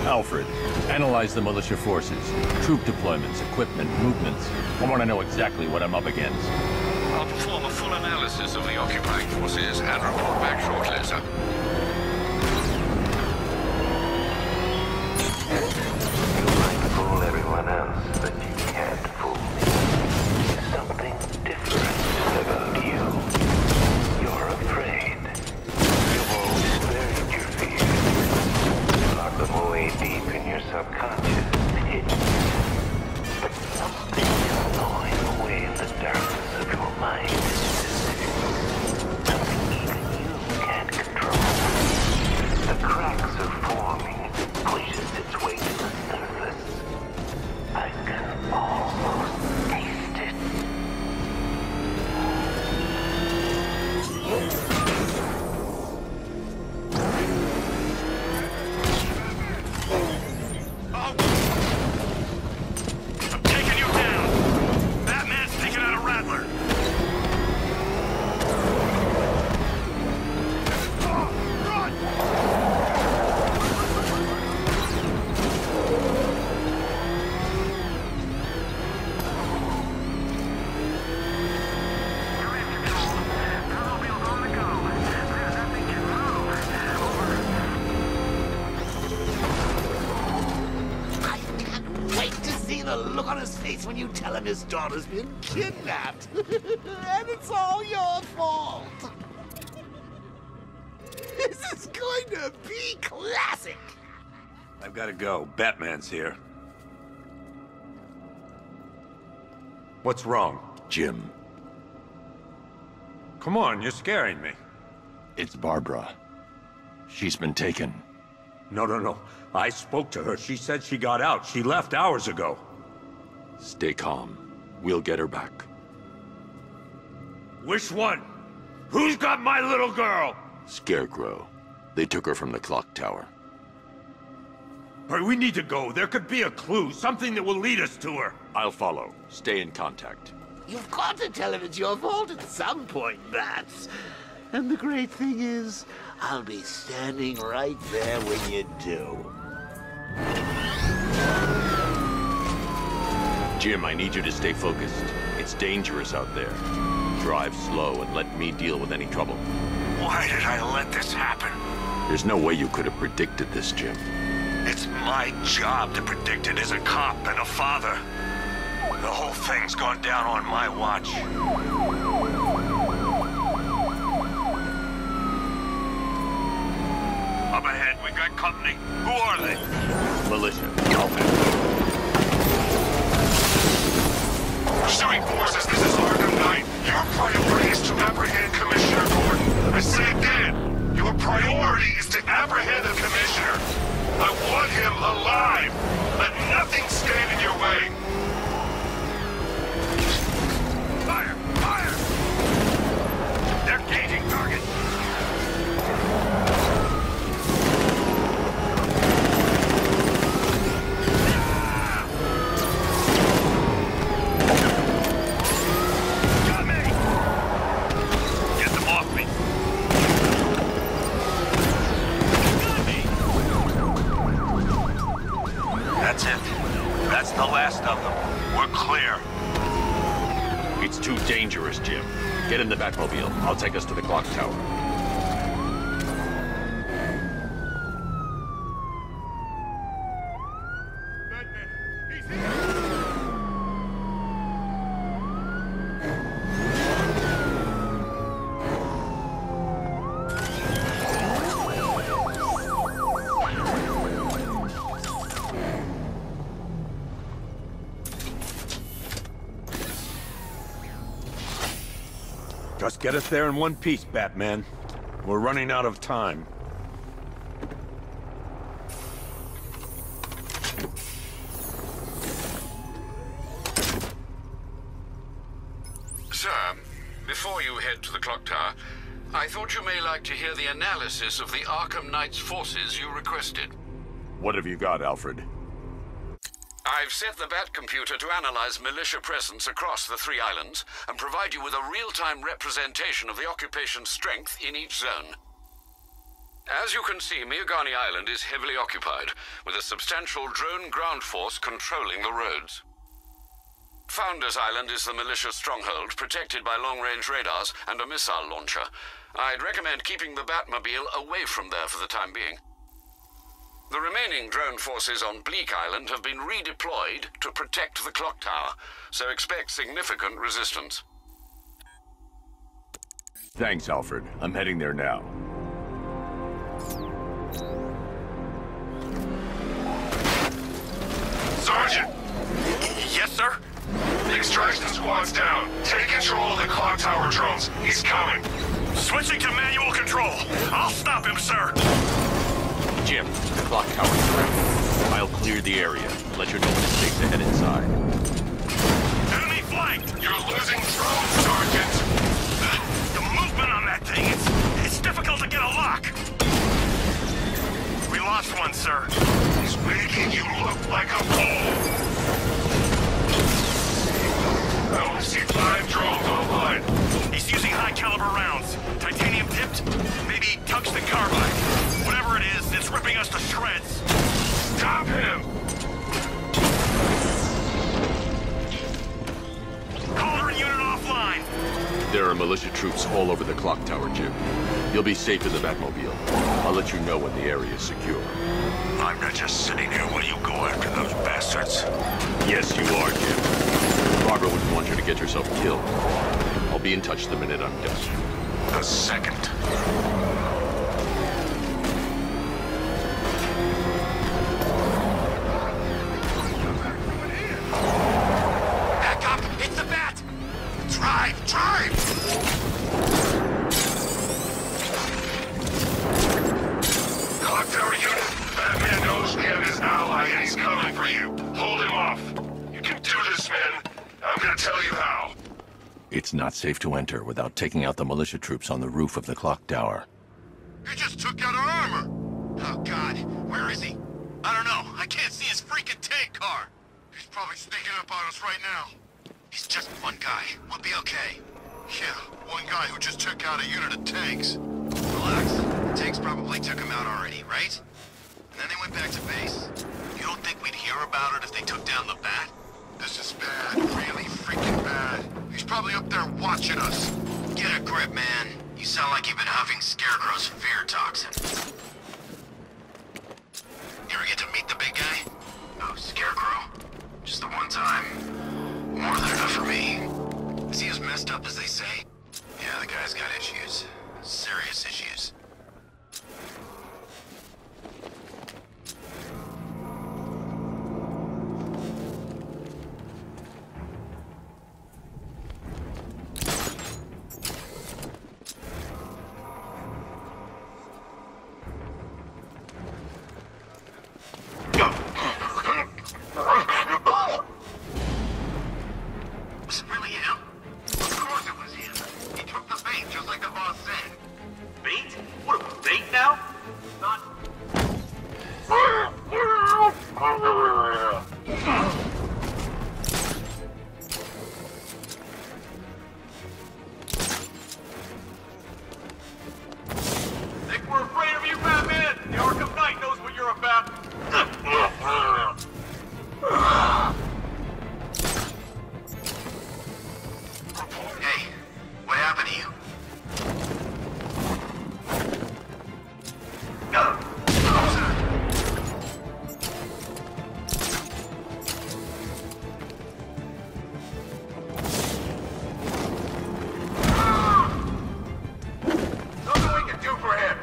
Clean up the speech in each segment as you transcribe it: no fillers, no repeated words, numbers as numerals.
Alfred, analyze the militia forces, troop deployments, equipment, movements. I want to know exactly what I'm up against. I'll perform a full analysis of the occupying forces and report back shortly, sir. You might fool everyone else, but you can't fool me. There's something different about you. You're afraid. You've always buried your fears. You lock them away deep in your subconscious, hidden. But something is gnawing away in the darkness of your mind. Something even you can't control. The cracks are forming, pushes its way to the surface. I can almost taste it. I'm taking you down! Batman's taking out a Rattler! The look on his face when you tell him his daughter's been kidnapped. And it's all your fault. This is going to be classic. I've got to go. Batman's here. What's wrong? Jim, Come on, you're scaring me. it's Barbara. She's been taken. No. I spoke to her. She said she got out. She left hours ago. Stay calm. We'll get her back. Which one? Who's got my little girl? Scarecrow. They took her from the clock tower. All right, we need to go. There could be a clue, something that will lead us to her. I'll follow. Stay in contact. You've got to tell him it's your fault at some point, Bats. And the great thing is, I'll be standing right there when you do. Jim, I need you to stay focused. It's dangerous out there. Drive slow and let me deal with any trouble. Why did I let this happen? There's no way you could have predicted this, Jim. It's my job to predict it as a cop and a father. The whole thing's gone down on my watch. Up ahead, we've got company. Who are they? Militia. Alfred. Pursuing forces, this is ARKHAM 9. Your priority is to apprehend Commissioner Gordon. I say again, your priority is to apprehend the Commissioner. I want him alive. Let nothing stand in your way. Fire! Fire! They're gauging target. That's it. That's the last of them. We're clear. It's too dangerous, Jim. Get in the Batmobile. I'll take us to the clock tower. Just get us there in one piece, Batman. We're running out of time. Sir, before you head to the clock tower, I thought you may like to hear the analysis of the Arkham Knight's forces you requested. What have you got, Alfred? I've set the Bat computer to analyze militia presence across the 3 islands and provide you with a real-time representation of the occupation's strength in each zone. As you can see, Miagani Island is heavily occupied, with a substantial drone ground force controlling the roads. Founders Island is the militia stronghold, protected by long-range radars and a missile launcher. I'd recommend keeping the Batmobile away from there for the time being. The remaining drone forces on Bleak Island have been redeployed to protect the clock tower, so expect significant resistance. Thanks, Alfred. I'm heading there now. Sergeant! Yes, sir? The extraction squad's down. Take control of the clock tower drones. He's coming. Switching to manual control. I'll stop him, sir. Jim, the clock tower's ready. I'll clear the area. Let you know when it's safe to head inside. Enemy flanked! You're losing drones, Sergeant! The movement on that thing, it's difficult to get a lock. We lost one, sir. He's making you look like a fool! I only see 5 drones online. He's using high-caliber rounds. Titanium tipped? Maybe tungsten carbide. Whatever it is, it's ripping us to shreds. Stop him! Caller unit offline. There are militia troops all over the clock tower, Jim. You'll be safe in the Batmobile. I'll let you know when the area is secure. I'm not just sitting here while you go after those bastards. Yes, you are, Jim. Barbara wouldn't want you to get yourself killed. I'll be in touch the minute I'm done. The second. Back up! It's the bat! Drive! Drive! Clock tower unit, Batman knows we have his ally and he's coming for you. Hold him off. You can do this, man. I'm gonna tell you how. It's not safe to enter without taking out the militia troops on the roof of the clock tower. He just took out our armor. Oh, God. Where is he? I don't know. I can't see his freaking tank car. He's probably sneaking up on us right now. He's just one guy. We'll be okay. Yeah, one guy who just took out a unit of tanks. Relax. The tanks probably took him out already, right? And then they went back to base. You don't think we'd hear about it if they took down the bat? This is bad, really freaking bad. He's probably up there watching us. Get a grip, man. You sound like you've been huffing Scarecrow's fear toxin. You ever get to meet the big guy? Oh, Scarecrow? Just the one time. More than enough for me. Is he as messed up as they say? Yeah, the guy's got issues. Serious issues. Was it really him? Of course it was him. He took the bait just like the boss said. Bait? What, are we bait now? Not... Think we're afraid of you, Batman? The Arkham Knight knows what you're about. Hey, what happened to you? Nothing we can do for him.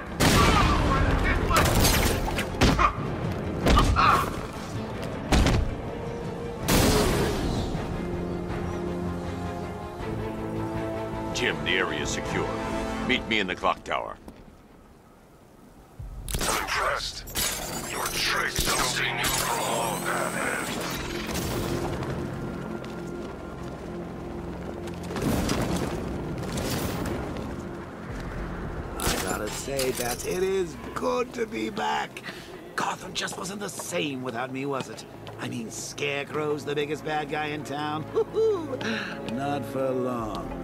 Jim, the area is secure. Meet me in the clock tower. I'm impressed. Your tricks don't seem new for long, Batman. I gotta say, Bats, it is good to be back. Gotham just wasn't the same without me, was it? I mean, Scarecrow's the biggest bad guy in town. Not for long.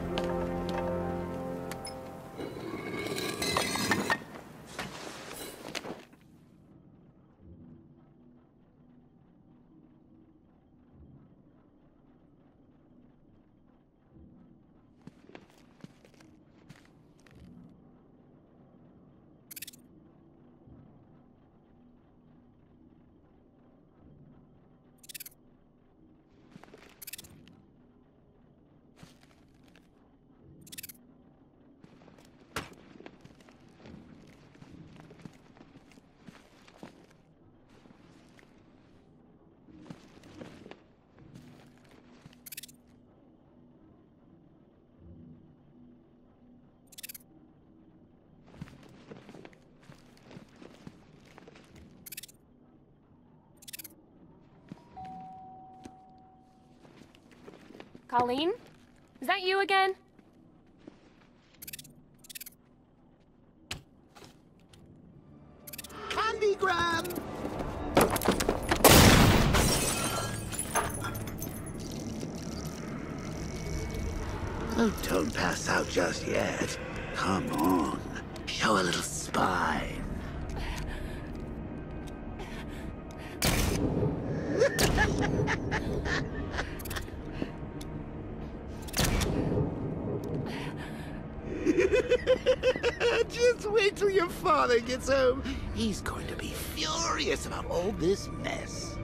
Colleen? Is that you again? Candygram! Oh, don't pass out just yet. Come on. Show a little spine. Just wait till your father gets home. He's going to be furious about all this mess.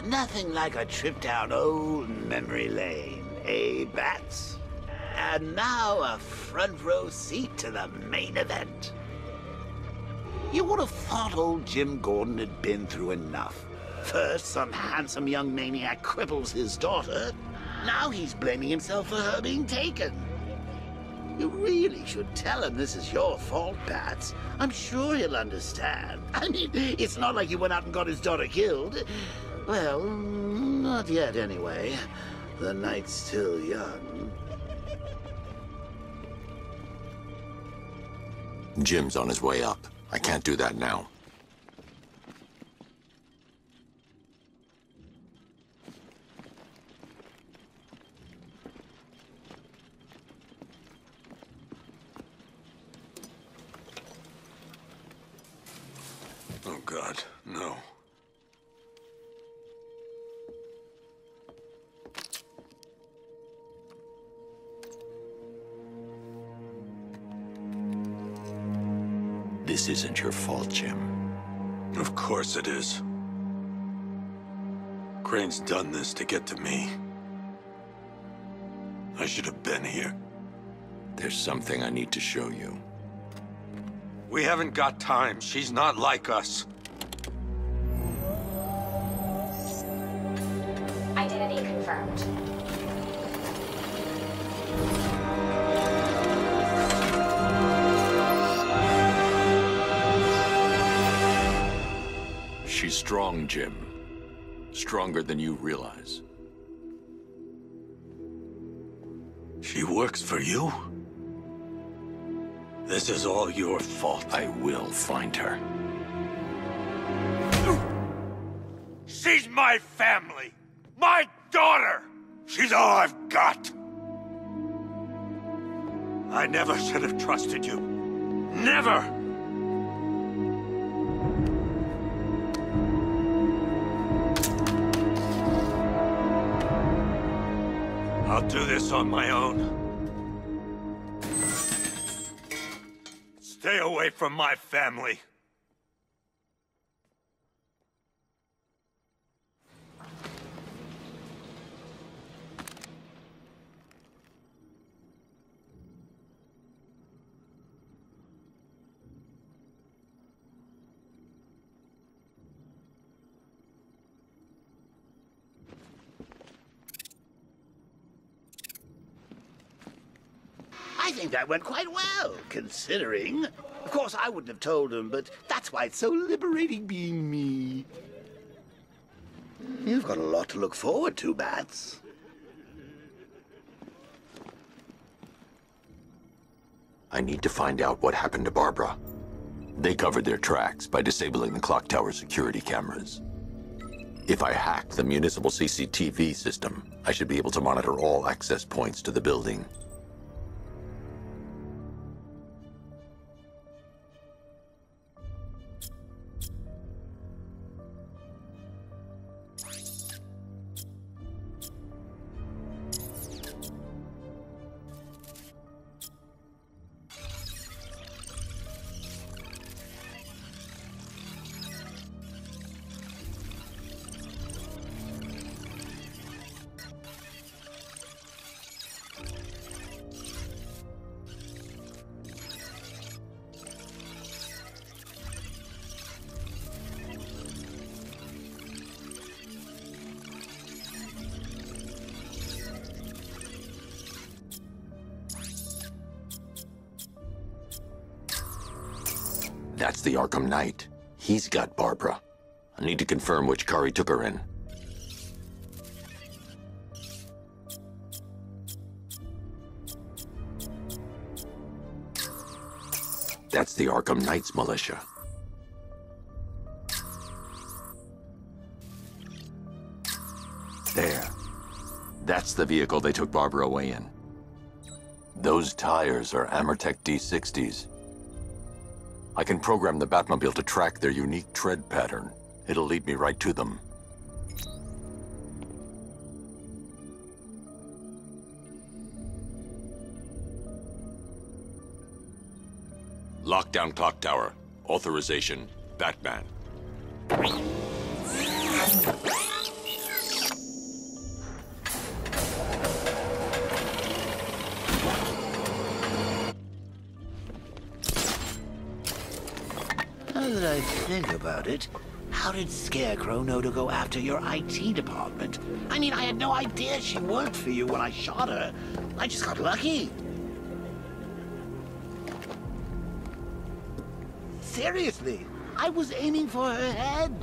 Nothing like a trip down old memory lane, eh, Bats? And now a front row seat to the main event. You would have thought old Jim Gordon had been through enough. First, some handsome young maniac cripples his daughter. Now he's blaming himself for her being taken. You really should tell him this is your fault, Bats. I'm sure he'll understand. I mean, it's not like you went out and got his daughter killed. Well, not yet anyway. The night's still young. Jim's on his way up. I can't do that now. Oh, God, no. This isn't your fault, Jim. Of course it is. Crane's done this to get to me. I should have been here. There's something I need to show you. We haven't got time. She's not like us. Identity confirmed. She's strong, Jim. Stronger than you realize. She works for you? This is all your fault. I will find her. She's my family! My daughter! She's all I've got! I never should have trusted you. Never! I'll do this on my own. Stay away from my family. I think that went quite well, considering. Of course, I wouldn't have told him, but that's why it's so liberating being me. You've got a lot to look forward to, Bats. I need to find out what happened to Barbara. They covered their tracks by disabling the clock tower security cameras. If I hack the municipal CCTV system, I should be able to monitor all access points to the building. That's the Arkham Knight. He's got Barbara. I need to confirm which car he took her in. That's the Arkham Knight's militia. There. That's the vehicle they took Barbara away in. Those tires are Amertech D60s. I can program the Batmobile to track their unique tread pattern. It'll lead me right to them. Lockdown clock tower. Authorization, Batman. Now that I think about it, how did Scarecrow know to go after your IT department? I mean, I had no idea she worked for you when I shot her. I just got lucky. Seriously, I was aiming for her head.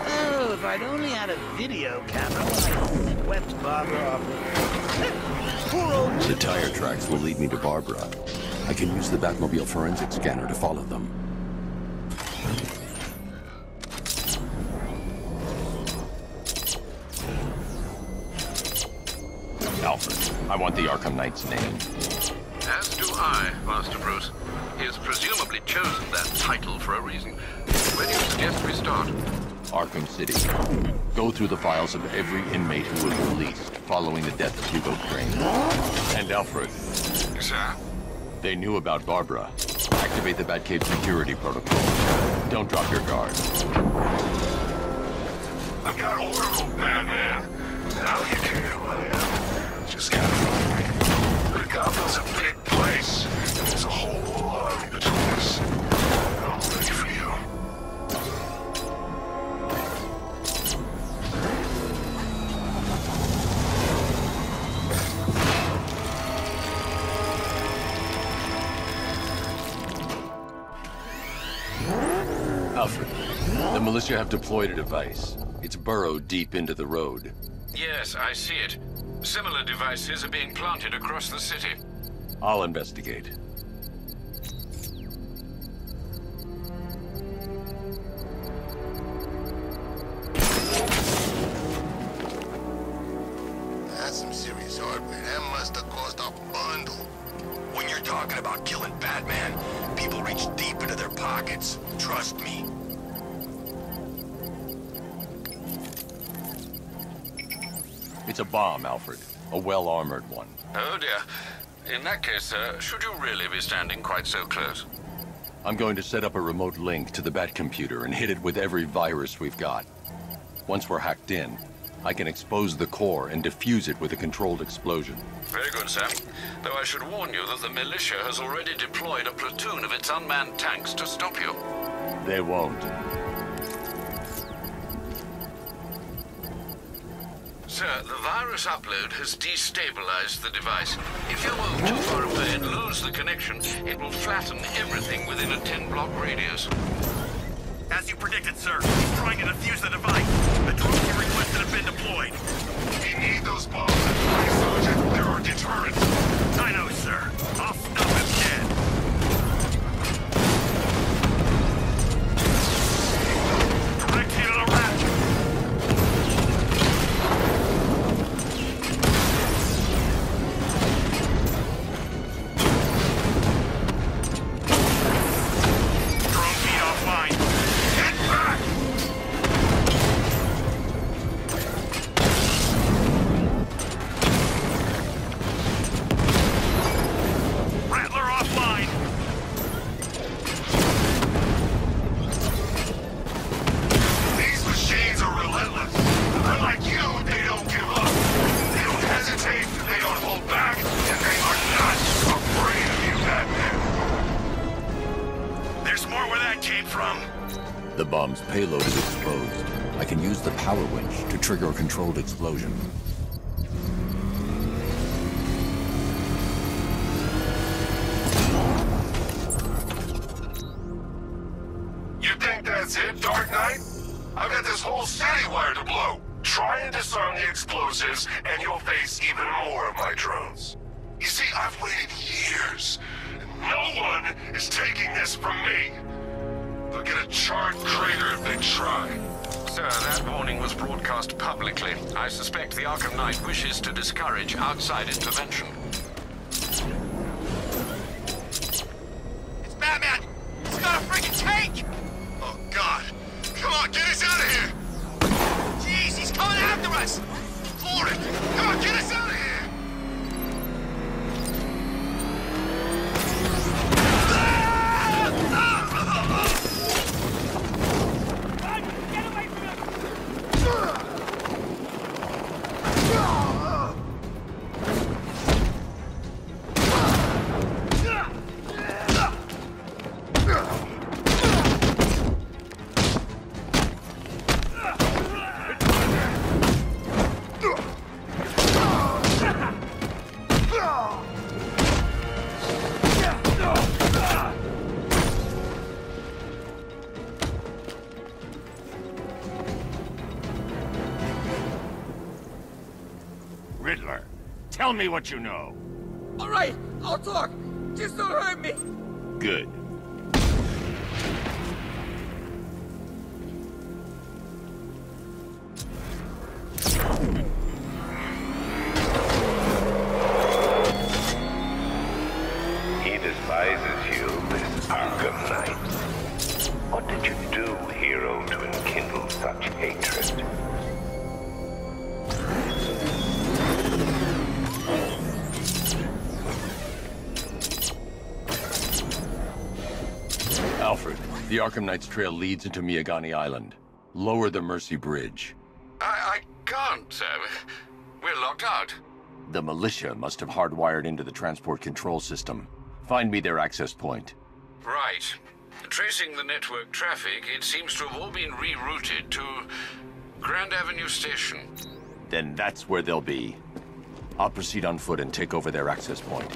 Oh, if I'd only had a video camera when I swept Barbara off. Poor old... The tire tracks will lead me to Barbara. I can use the Batmobile forensic scanner to follow them. Alfred, I want the Arkham Knight's name. As do I, Master Bruce. He has presumably chosen that title for a reason. Where do you suggest we start? Arkham City. Go through the files of every inmate who was released following the death of Hugo Crane. And Alfred. Sir? They knew about Barbara. Activate the Batcave security protocol. Don't drop your guard. I've got Oracle, Batman. Now you can know who I am. Just gotta find me. The Gotham's a big place, and there's a whole lot in between us. I'm ready for you. Alfred, the militia have deployed a device. It's burrowed deep into the road. Yes, I see it. Similar devices are being planted across the city. I'll investigate. That's some serious hardware. That must have cost a bundle. When you're talking about killing Batman, people reach deep into their pockets. Trust me. It's a bomb, Alfred. A well-armored one. Oh dear. In that case, sir, should you really be standing quite so close? I'm going to set up a remote link to the Batcomputer and hit it with every virus we've got. Once we're hacked in, I can expose the core and defuse it with a controlled explosion. Very good, sir. Though I should warn you that the militia has already deployed a platoon of its unmanned tanks to stop you. They won't. Sir, the virus upload has destabilized the device. If you move too far away and lose the connection, it will flatten everything within a 10-block radius. As you predicted, sir, he's trying to defuse the device. The drones you requested have been deployed. We need those bombs in place, Sergeant. There are deterrents. I know, sir. I'll stop him dead. Direct hit on a rat. Drone feed offline. Get back! Rattler offline. These machines are relentless. Unlike you, they don't give up. They don't hesitate, they don't hold back, and they are not afraid of you, Batman. There's more where that came from. The bomb's payload is exposed. I can use the power winch to trigger a controlled explosion. That's it, Dark Knight? I've got this whole city wired to blow. Try and disarm the explosives, and you'll face even more of my drones. You see, I've waited years. No one is taking this from me. They'll get a charred crater if they try. Sir, that warning was broadcast publicly. I suspect the Arkham Knight wishes to discourage outside intervention. It's Batman! He's got a freaking tank! Oh, God. Come on, get us out of here! Jeez, he's coming after us! Floor it! Come on, get us out of here! Riddler, tell me what you know. All right, I'll talk. Just don't hurt me. Good. He despises you, this Arkham Knight. What did you do, hero, to enkindle such hatred? Alfred, the Arkham Knight's trail leads into Miagani Island. Lower the Mercy Bridge. I can't, sir. We're locked out. The militia must have hardwired into the transport control system. Find me their access point. Right. Tracing the network traffic, it seems to have all been rerouted to Grand Avenue Station. Then that's where they'll be. I'll proceed on foot and take over their access point.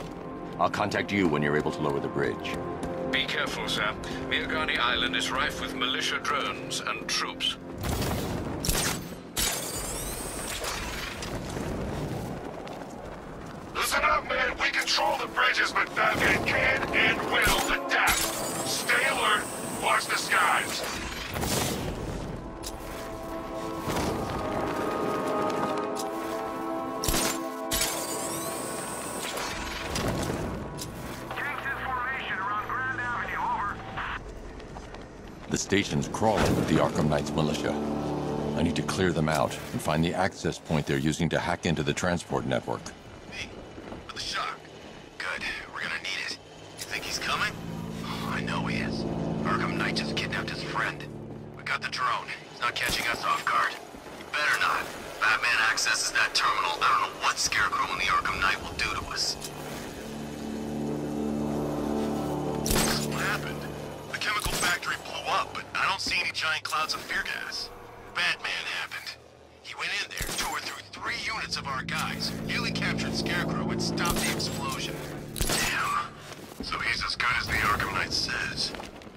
I'll contact you when you're able to lower the bridge. Be careful, sir. Miagani Island is rife with militia drones and troops. Listen up, man. We control the bridges, but Batman can and will adapt. Stay alert. Watch the skies. The station's crawling with the Arkham Knight's militia. I need to clear them out and find the access point they're using to hack into the transport network. Hey, for the shock. Good, we're gonna need it. You think he's coming? Oh, I know he is. Arkham Knight just kidnapped his friend. We got the drone. He's not catching us off guard. He better not. Batman accesses that terminal. I don't know what Scarecrow and the Arkham Knight will do to us. So what happened? The chemical factory blew up, but I don't see any giant clouds of fear gas. Batman happened. He went in there, tore through 3 units of our guys, nearly captured Scarecrow, and stopped the explosion. Damn. So he's as good as the Arkham Knight says.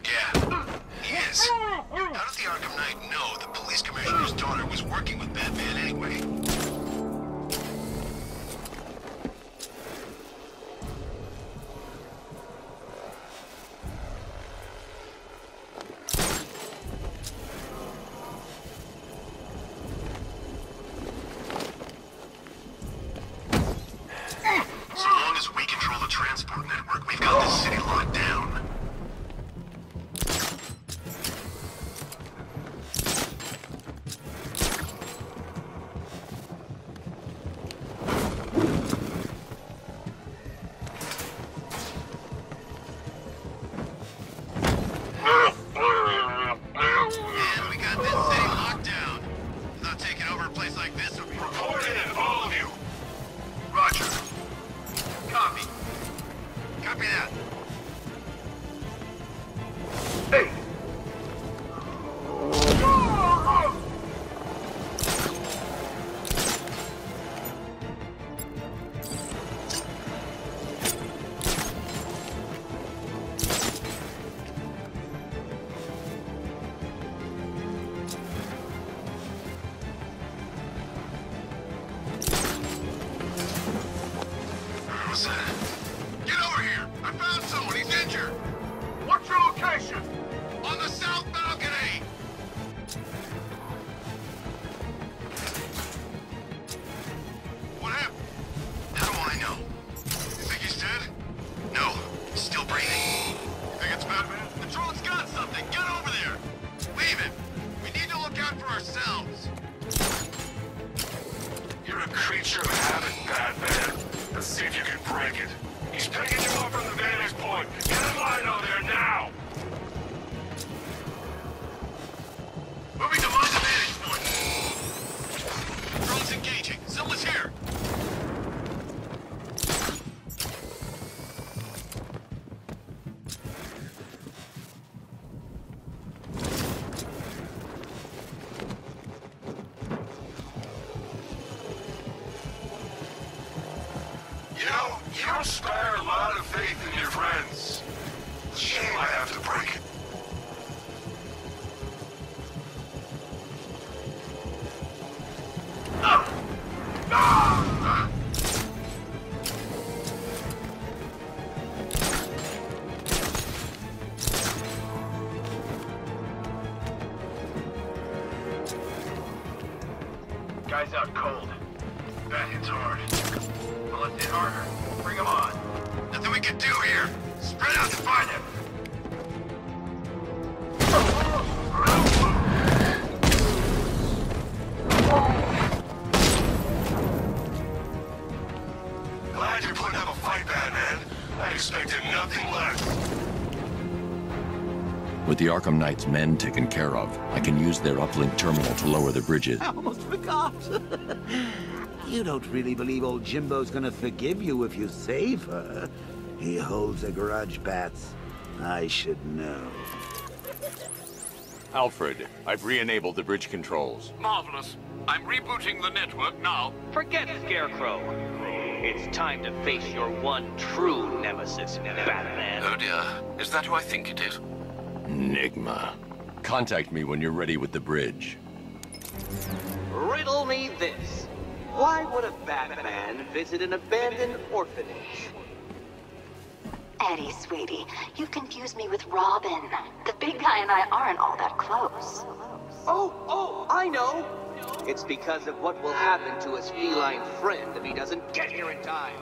Yeah, he is. How did the Arkham Knight know the police commissioner's daughter was working with Batman anyway? Transport network. We've got this city locked down. ourselves. You're a creature of habit, Batman. Let's see if you can break it. He's picking you up from the vantage point. Get in line out there now! Moving to line of vantage point. Drone's engaging. Someone's here. You know, you don't spare a lot of faith in your friends. Shame I have to break it. Guy's out cold. That hits hard. Well, let's hit harder. Bring him on. Nothing we can do here. Spread out to find him. Glad you're putting up a fight, Batman. I expected nothing less. With the Arkham Knight's men taken care of, I can use their uplink terminal to lower the bridges. I almost forgot. You don't really believe old Jimbo's gonna forgive you if you save her. He holds a grudge, Bats. I should know. Alfred, I've re-enabled the bridge controls. Marvelous. I'm rebooting the network now. Forget Scarecrow. It's time to face your one true nemesis, Batman. Oh dear. Is that who I think it is? Enigma. Contact me when you're ready with the bridge. Riddle me this. Why would a Batman visit an abandoned orphanage? Eddie, sweetie, you confused me with Robin. The big guy and I aren't all that close. Oh, I know. It's because of what will happen to his feline friend if he doesn't get here in time.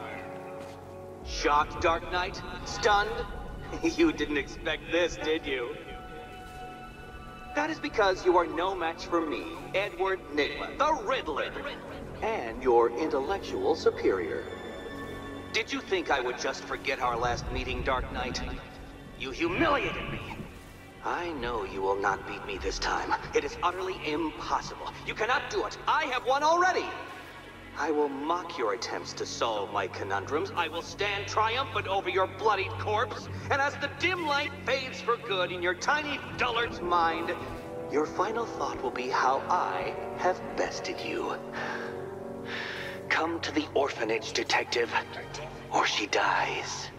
Shocked, Dark Knight? Stunned? You didn't expect this, did you? That is because you are no match for me, Edward Nigma, the Riddler, and your intellectual superior. Did you think I would just forget our last meeting, Dark Knight? You humiliated me. I know you will not beat me this time. It is utterly impossible. You cannot do it. I have won already. I will mock your attempts to solve my conundrums. I will stand triumphant over your bloodied corpse. And as the dim light fades for good in your tiny dullard's mind, your final thought will be how I have bested you. Come to the orphanage, detective, or she dies.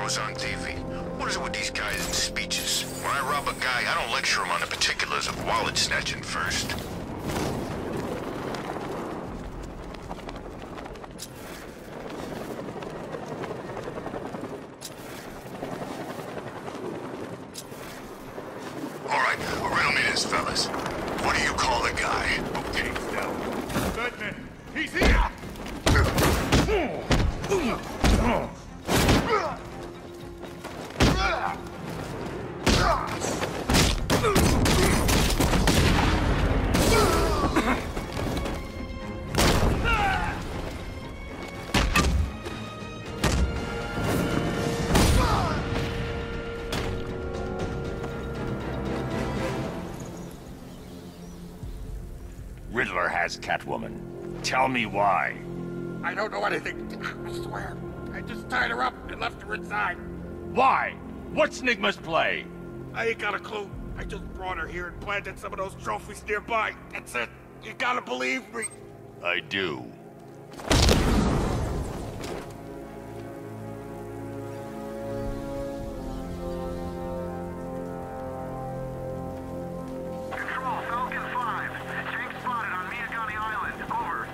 On TV. What is it with these guys and speeches? When I rob a guy, I don't lecture him on the particulars of wallet snatching first. All right, riddle me this, fellas. What do you call the guy? Okay, now. Batman, he's here! Riddler has Catwoman. Tell me why. I don't know anything. I swear. I just tied her up and left her inside. Why? What's Nigma's play? I ain't got a clue. I just brought her here and planted some of those trophies nearby. That's it. You gotta believe me. I do. Control, Falcon 5. Jake spotted on Miagani Island. Over.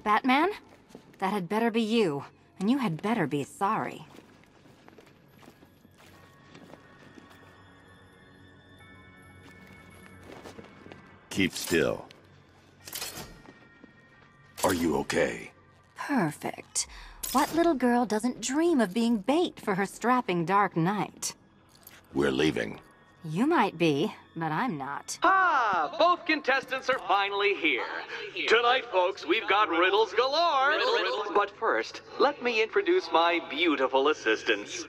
Batman? That had better be you, and you had better be sorry. Keep still. Are you okay? Perfect. What little girl doesn't dream of being bait for her strapping Dark Knight? We're leaving. You might be, but I'm not. Ah, both contestants are finally here. Tonight, folks, we've got riddles galore. But first, let me introduce my beautiful assistants.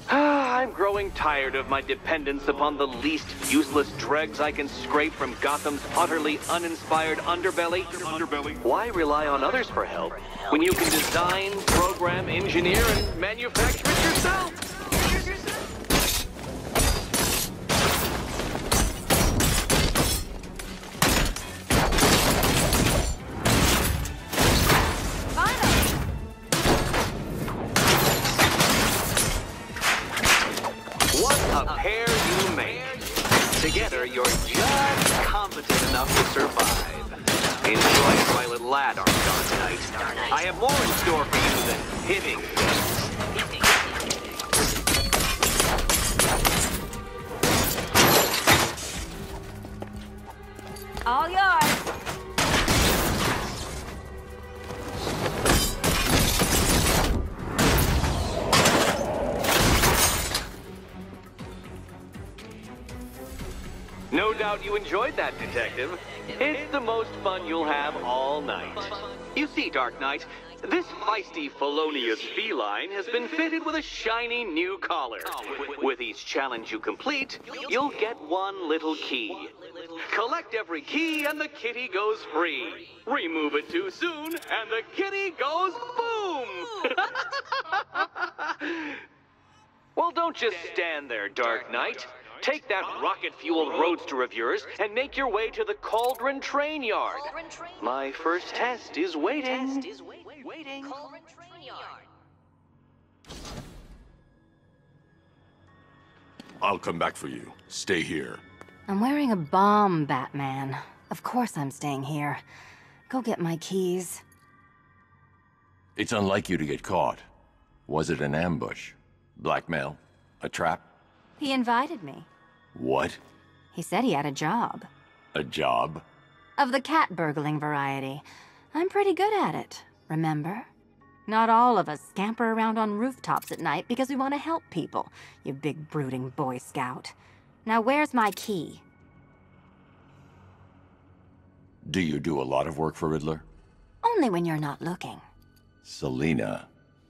I'm growing tired of my dependence upon the least useless dregs I can scrape from Gotham's utterly uninspired underbelly. Why rely on others for help when you can design, program, engineer, and manufacture it yourself? A pair you make. Together, you're just competent enough to survive. Enjoy it while it lasts, Dark Knight. I have more in store for you than hitting things. All yours. No doubt you enjoyed that, Detective. It's the most fun you'll have all night. You see, Dark Knight, this feisty, felonious feline has been fitted with a shiny new collar. With each challenge you complete, you'll get one little key. Collect every key and the kitty goes free. Remove it too soon and the kitty goes boom! Well, don't just stand there, Dark Knight. Take that rocket-fueled roadster of yours and make your way to the Cauldron Train Yard. My first test is waiting. I'll come back for you. Stay here. I'm wearing a bomb, Batman. Of course I'm staying here. Go get my keys. It's unlike you to get caught. Was it an ambush? Blackmail? A trap? He invited me. What? He said he had a job. A job? Of the cat burgling variety. I'm pretty good at it, remember? Not all of us scamper around on rooftops at night because we want to help people, you big brooding Boy Scout. Now where's my key? Do you do a lot of work for Riddler? Only when you're not looking. Selina.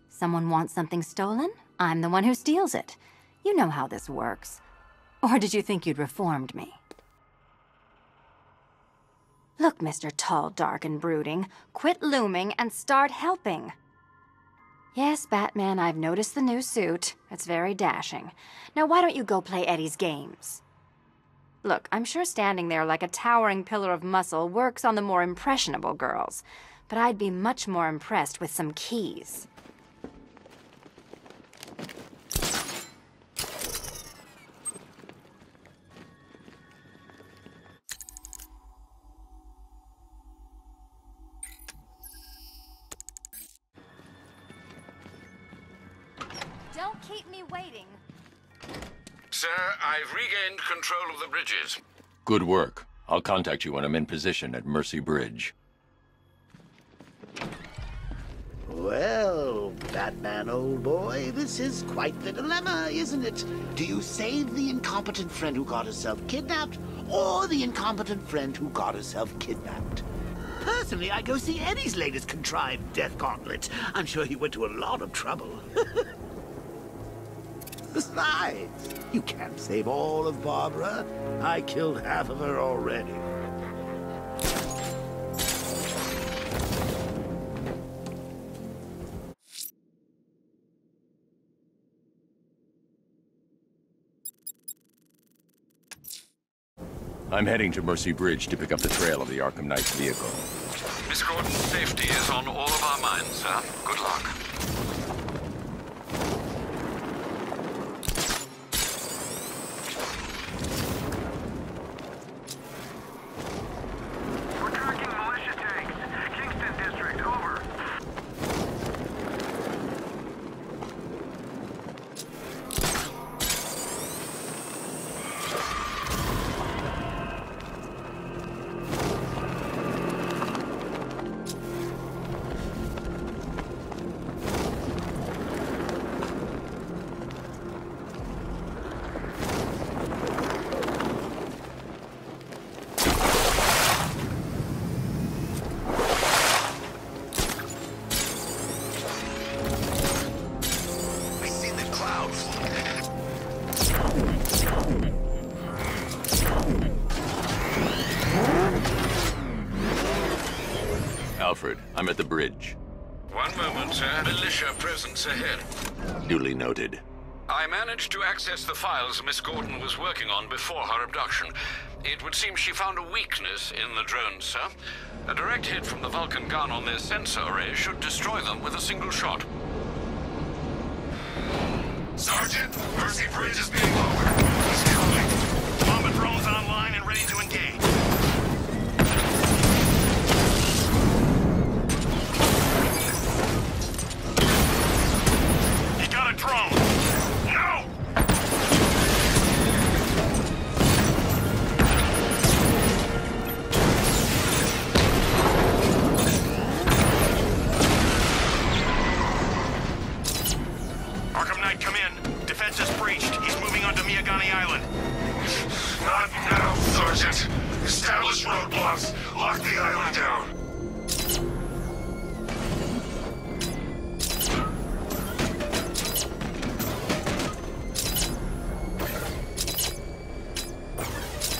Someone wants something stolen? I'm the one who steals it. You know how this works. Or did you think you'd reformed me? Look, Mr. Tall, Dark, and Brooding, quit looming and start helping. Yes, Batman, I've noticed the new suit. It's very dashing. Now why don't you go play Eddie's games? Look, I'm sure standing there like a towering pillar of muscle works on the more impressionable girls, but I'd be much more impressed with some keys. Don't keep me waiting. Sir, I've regained control of the bridges. Good work. I'll contact you when I'm in position at Mercy Bridge. Well, Batman, old boy, this is quite the dilemma, isn't it? Do you save the incompetent friend who got herself kidnapped, or the incompetent friend who got herself kidnapped? Personally, I'd go see Eddie's latest contrived death gauntlet. I'm sure he went to a lot of trouble. Besides, you can't save all of Barbara. I killed half of her already. I'm heading to Mercy Bridge to pick up the trail of the Arkham Knight's vehicle. Miss Gordon's safety is on all of our minds, sir. Good luck. We're tracking militia tanks. Kingston District, over. Alfred, I'm at the bridge. One moment, sir. Militia presence ahead. Duly noted. I managed to access the files Miss Gordon was working on before her abduction. It would seem she found a weakness in the drones, sir. A direct hit from the Vulcan gun on their sensor array should destroy them with a single shot. Sergeant, Mercy Bridge is being lowered. He's coming. Bomber drones online and ready to engage. You got a drone. No! Arkham Knight, come in. Defense is breached. He's moving onto Miyagani Island. Not now, Sergeant. Establish roadblocks. Lock the island down.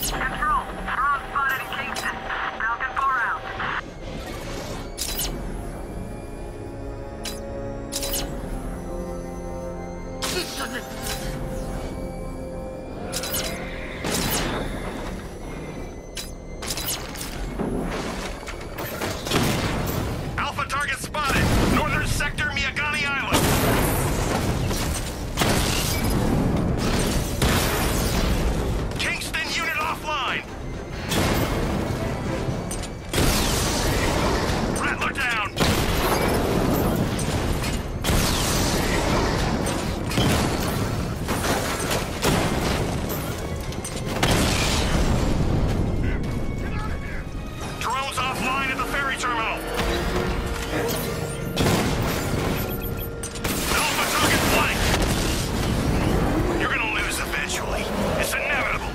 Control. Drone spotted in Kingston. Falcon 4 out. Alpha target spotted. Northern sector, Miyagani Island. Kingston unit offline. Rattler down. Drones offline at the ferry terminal. Alpha target flank. You're gonna lose eventually. It's inevitable.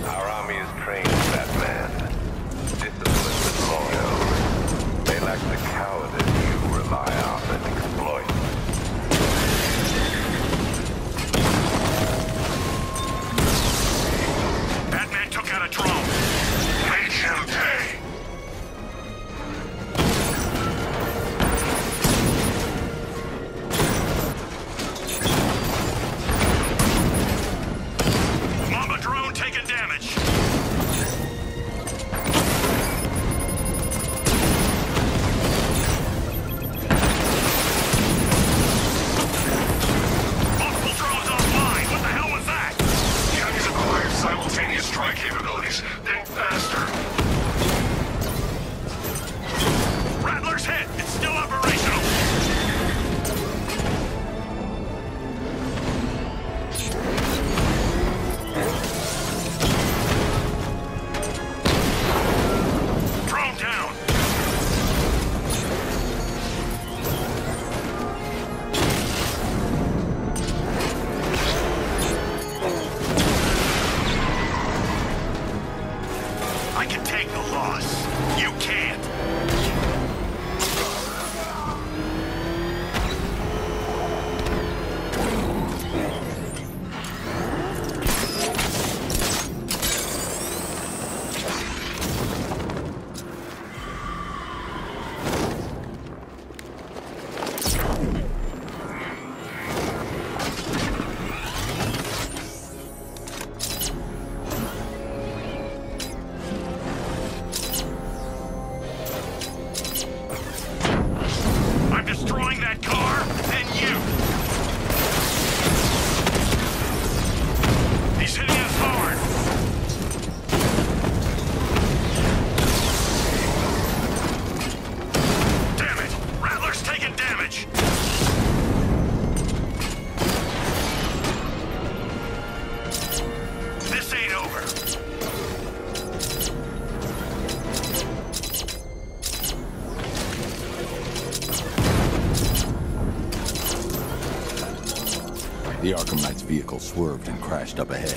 Our army is trained, Batman. Disciplined and loyal. They lack the cowardice you rely on and exploit. The Arkham Knight's vehicle swerved and crashed up ahead.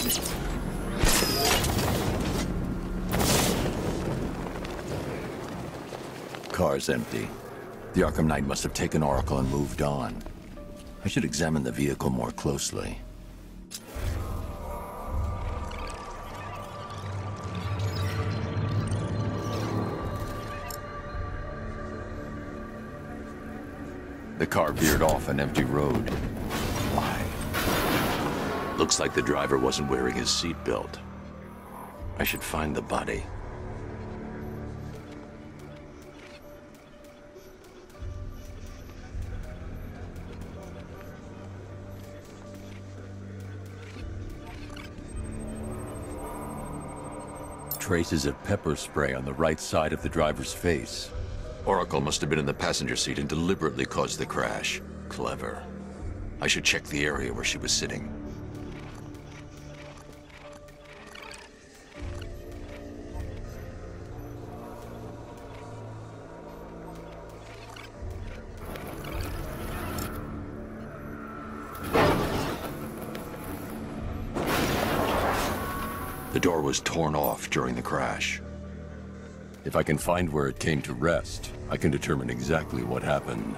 Car's empty. The Arkham Knight must have taken Oracle and moved on. I should examine the vehicle more closely. The car veered off an empty road. Why? Looks like the driver wasn't wearing his seatbelt. I should find the body. Traces of pepper spray on the right side of the driver's face. Oracle must have been in the passenger seat and deliberately caused the crash. Clever. I should check the area where she was sitting. The door was torn off during the crash. If I can find where it came to rest, I can determine exactly what happened.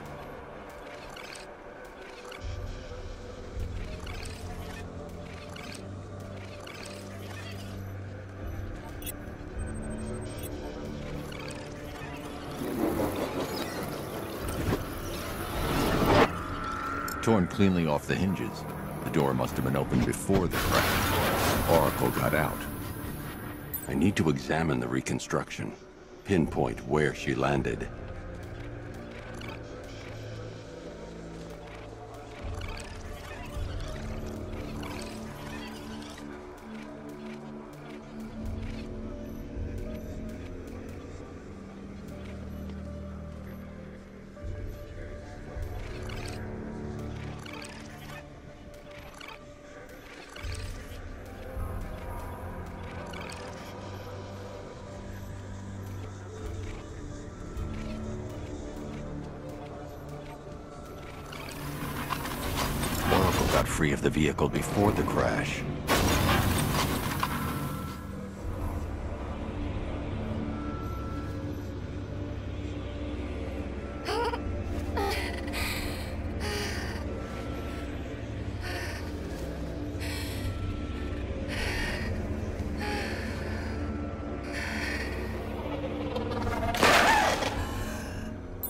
Torn cleanly off the hinges. The door must have been opened before the crash. Oracle got out. I need to examine the reconstruction. Pinpoint where she landed. Got free of the vehicle before the crash.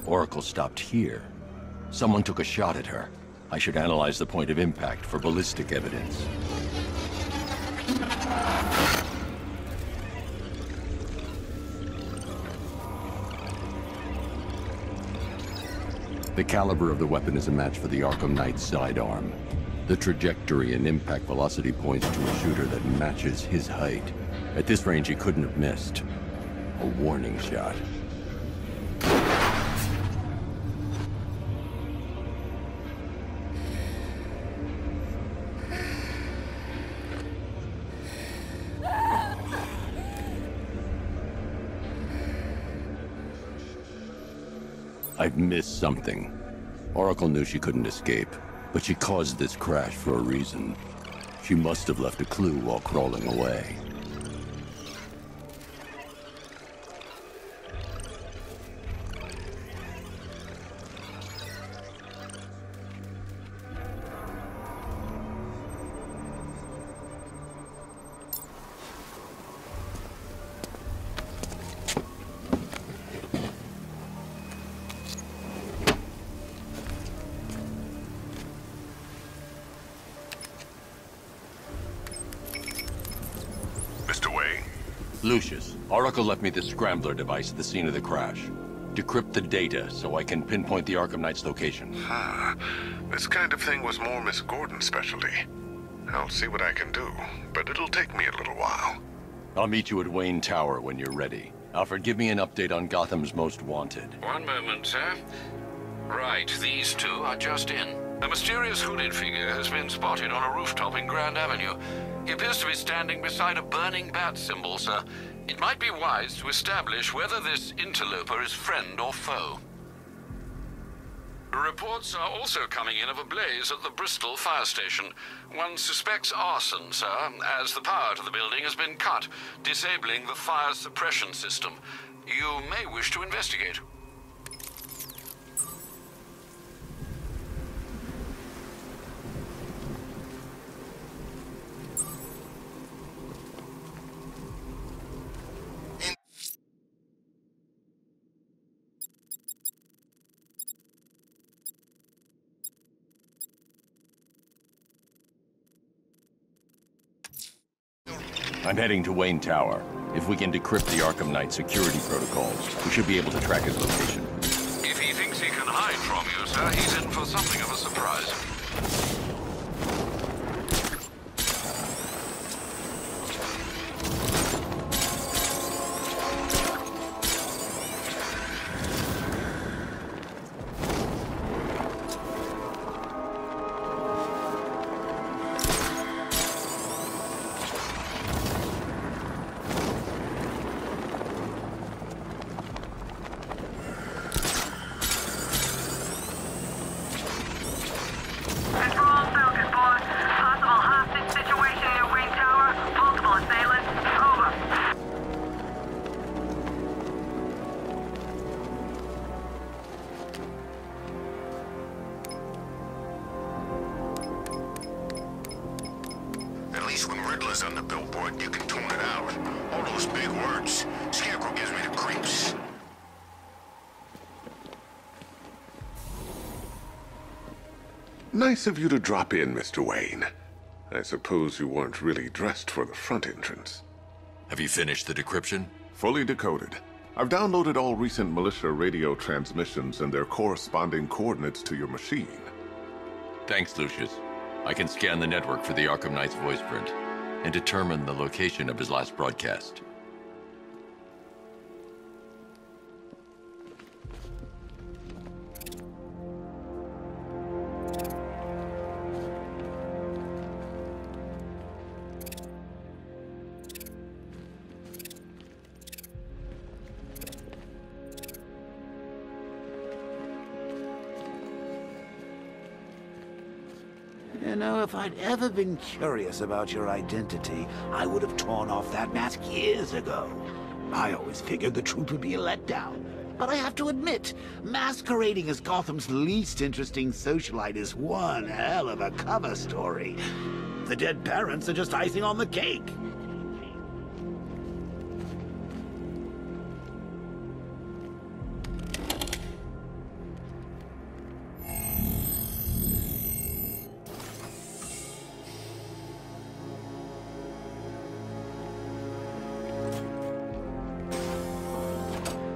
Oracle stopped here. Someone took a shot at her. I should analyze the point of impact for ballistic evidence. The caliber of the weapon is a match for the Arkham Knight's sidearm. The trajectory and impact velocity points to a shooter that matches his height. At this range, he couldn't have missed. A warning shot. I've missed something. Oracle knew she couldn't escape, but she caused this crash for a reason. She must have left a clue while crawling away. Lucius, Oracle left me the scrambler device at the scene of the crash. Decrypt the data so I can pinpoint the Arkham Knight's location. This kind of thing was more Miss Gordon's specialty. I'll see what I can do, but it'll take me a little while. I'll meet you at Wayne Tower when you're ready. Alfred, give me an update on Gotham's Most Wanted. One moment, sir. Right, these two are just in. A mysterious hooded figure has been spotted on a rooftop in Grand Avenue. He appears to be standing beside a burning bat symbol, sir. It might be wise to establish whether this interloper is friend or foe. Reports are also coming in of a blaze at the Bristol fire station. One suspects arson, sir, as the power to the building has been cut, disabling the fire suppression system. You may wish to investigate. I'm heading to Wayne Tower. If we can decrypt the Arkham Knight security protocols, we should be able to track his location. If he thinks he can hide from you, sir, he's in for something of a surprise. On the billboard, you can tune it out. All those big words. Scarecrow gives me the creeps. Nice of you to drop in, Mr. Wayne. I suppose you weren't really dressed for the front entrance. Have you finished the decryption? Fully decoded. I've downloaded all recent militia radio transmissions and their corresponding coordinates to your machine. Thanks, Lucius. I can scan the network for the Arkham Knight's voice print and determine the location of his last broadcast. You know, if I'd ever been curious about your identity, I would have torn off that mask years ago. I always figured the truth would be a letdown. But I have to admit, masquerading as Gotham's least interesting socialite is one hell of a cover story. The dead parents are just icing on the cake.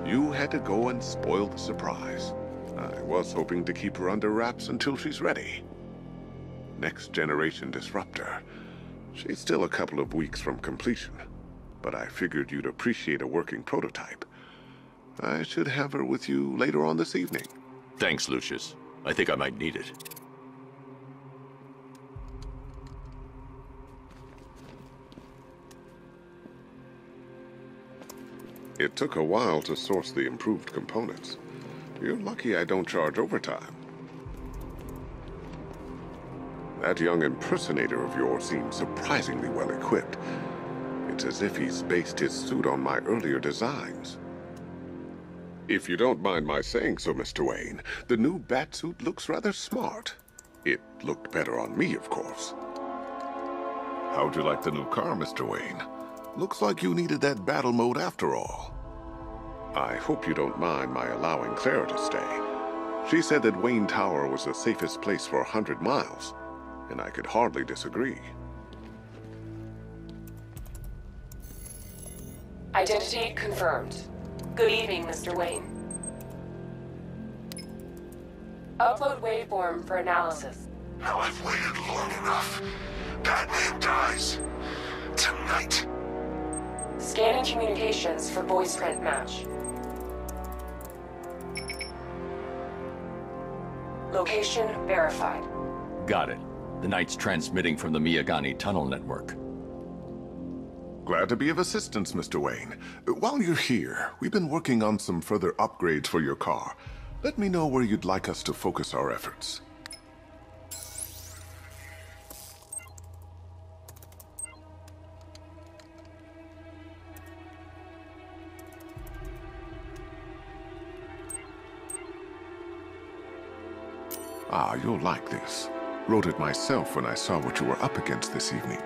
You had to go and spoil the surprise. I was hoping to keep her under wraps until she's ready. Next generation disruptor. She's still a couple of weeks from completion, but I figured you'd appreciate a working prototype. I should have her with you later on this evening. Thanks, Lucius. I think I might need it. It took a while to source the improved components. You're lucky I don't charge overtime. That young impersonator of yours seems surprisingly well equipped. It's as if he's based his suit on my earlier designs. If you don't mind my saying so, Mr. Wayne, the new Batsuit looks rather smart. It looked better on me, of course. How'd you like the new car, Mr. Wayne? Looks like you needed that battle mode after all. I hope you don't mind my allowing Clara to stay. She said that Wayne Tower was the safest place for 100 miles, and I could hardly disagree. Identity confirmed. Good evening, Mr. Wayne. Upload waveform for analysis. Now I've waited long enough. Batman dies. Tonight. Scanning communications for voice print match. Location verified. Got it. The Knight's transmitting from the Miyagani tunnel network. Glad to be of assistance, Mr. Wayne. While you're here, we've been working on some further upgrades for your car. Let me know where you'd like us to focus our efforts. Ah, you'll like this. Wrote it myself when I saw what you were up against this evening.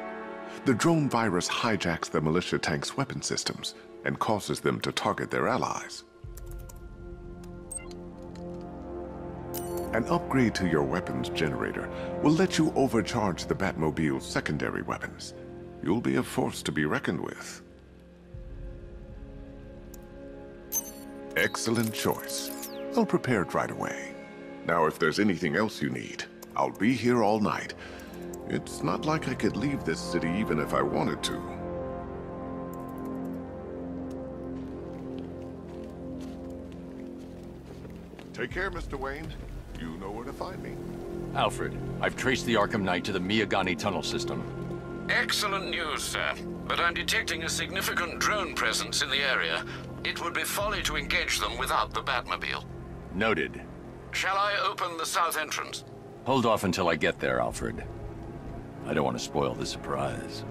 The drone virus hijacks the militia tank's weapon systems and causes them to target their allies. An upgrade to your weapons generator will let you overcharge the Batmobile's secondary weapons. You'll be a force to be reckoned with. Excellent choice. I'll prepare it right away. Now, if there's anything else you need, I'll be here all night. It's not like I could leave this city even if I wanted to. Take care, Mr. Wayne. You know where to find me. Alfred, I've traced the Arkham Knight to the Miyagani tunnel system. Excellent news, sir. But I'm detecting a significant drone presence in the area. It would be folly to engage them without the Batmobile. Noted. Shall I open the south entrance? Hold off until I get there, Alfred. I don't want to spoil the surprise.